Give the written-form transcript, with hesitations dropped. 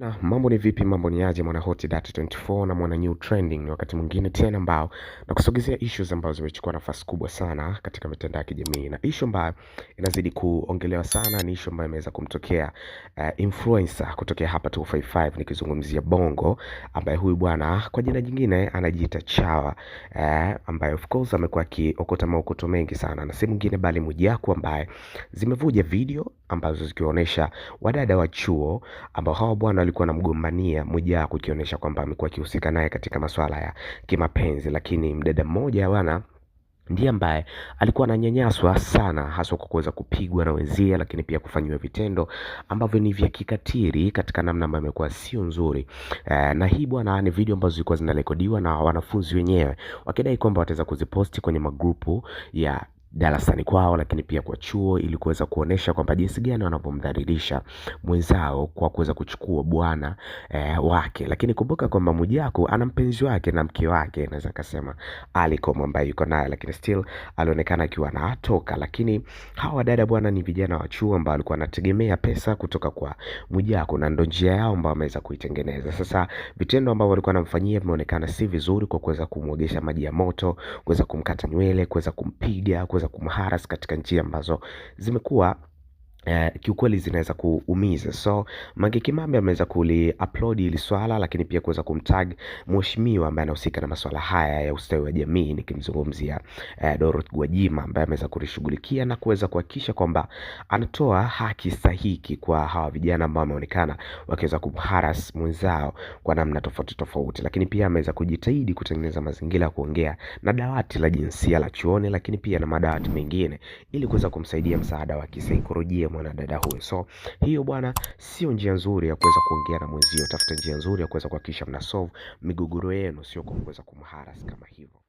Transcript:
Na mambo ni vipi, mambo ni aje mwana Hot Data 24 na mwana New Trending. Ni wakati mwingine tena ambao na kusogezea issues ambazo zimechukua nafasi kubwa sana katika mitandao ya kijamii, na issue ambayo inazidi kuongelewa sana ni issue ambayo imeweza kumtokea influencer kutokea hapa 255, nikizungumzia Bongo, ambaye huyu bwana kwa jina jingine anajiita Chawa, ambaye of course amekuwa akiokota maokoto mengi sana, na si mwingine bali Mwijaku, ambaye zimevuja video ambazo zikionyesha wadada wa chuo ambao hawa bwana walikuwa wanamgombania Mwijaku, ikionyesha kwamba amekuwa akihusika naye katika masuala ya kimapenzi. Lakini mdada mmoja bwana ndiye ambaye alikuwa ananyanyaswa sana, haswa kwa kuweza kupigwa na wenzie, lakini pia kufanywa vitendo ambavyo ni vya kikatili katika namna ambayo imekuwa sio nzuri. Na hii bwana ni video ambazo zilikuwa zinarekodiwa na wanafunzi wenyewe, wakidai kwamba wataweza kuziposti kwenye magrupu ya darasani kwao, lakini pia kwa chuo, ili kuweza kuonesha kwamba jinsi gani wanapomdhalilisha mwenzao kwa kuweza kuchukua bwana wake. Lakini kumbuka kwamba Mwijaku ana mpenzi wake na mke wake, naweza kusema Alicom, ambaye yuko naye, lakini still alionekana akiwa anatoka. Lakini hawa wadada bwana ni vijana wa chuo ambao walikuwa wanategemea pesa kutoka kwa Mwijaku, na ndo njia yao ambao wameweza kuitengeneza. Sasa vitendo ambavyo walikuwa wanamfanyia vimeonekana si vizuri, kwa kuweza kumwogesha maji ya moto, kuweza kumkata nywele, kuweza kumpiga, kuweza kumharas katika njia ambazo zimekuwa kiukweli zinaweza kuumiza. So Mange Kimambi ameweza upload ili swala, lakini pia kuweza kumtag mheshimiwa ambaye anahusika na masuala haya ya ustawi wa jamii, nikimzungumzia Dorothy Gwajima, ambaye ameweza kulishughulikia na kuweza kuhakikisha kwamba anatoa haki stahiki kwa hawa vijana ambao wameonekana wakiweza kumharas mwenzao kwa namna tofauti tofauti. Lakini pia ameweza kujitahidi kutengeneza mazingira ya kuongea na dawati la jinsia la chuoni, lakini pia na madawati mengine, ili kuweza kumsaidia msaada wa kisaikolojia mwanadada huyo. So hiyo bwana sio njia nzuri ya kuweza kuongea na mwenzio. Tafuta njia nzuri ya kuweza kuhakikisha mna solve migogoro yenu, sio kwa kuweza kumharas kama hivyo.